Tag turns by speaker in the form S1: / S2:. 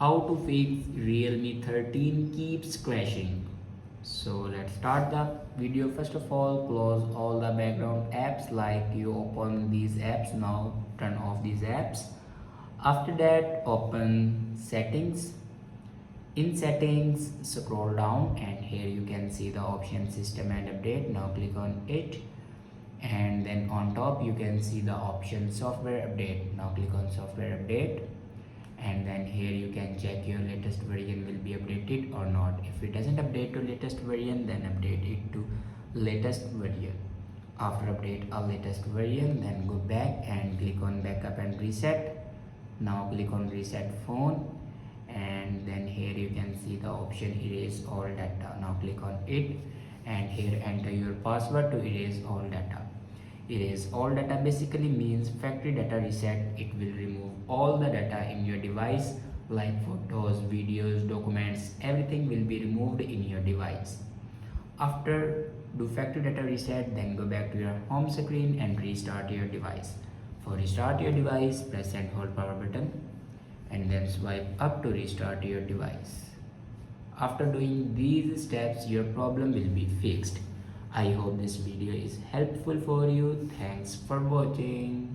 S1: How to fix Realme 13 keeps crashing. So let's start the video. First of all, close all the background apps. Like you open these apps, now turn off these apps. After that, open settings. In settings, scroll down and here you can see the option system and update. Now click on it, and then on top you can see the option software update. Now click on software update, and then here you can check your latest version will be updated or not. If it doesn't update to latest version, then update it to latest version. After update a latest version, then go back and click on backup and reset. Now click on reset phone, and then here you can see the option erase all data. Now click on it, and here enter your password to erase all data. Erase all data basically means factory data reset. It will remove all the data in your device like photos, videos, documents, everything will be removed in your device. After do factory data reset, then go back to your home screen and restart your device. For restart your device, press and hold power button and then swipe up to restart your device. After doing these steps, your problem will be fixed. I hope this video is helpful for you. Thanks for watching.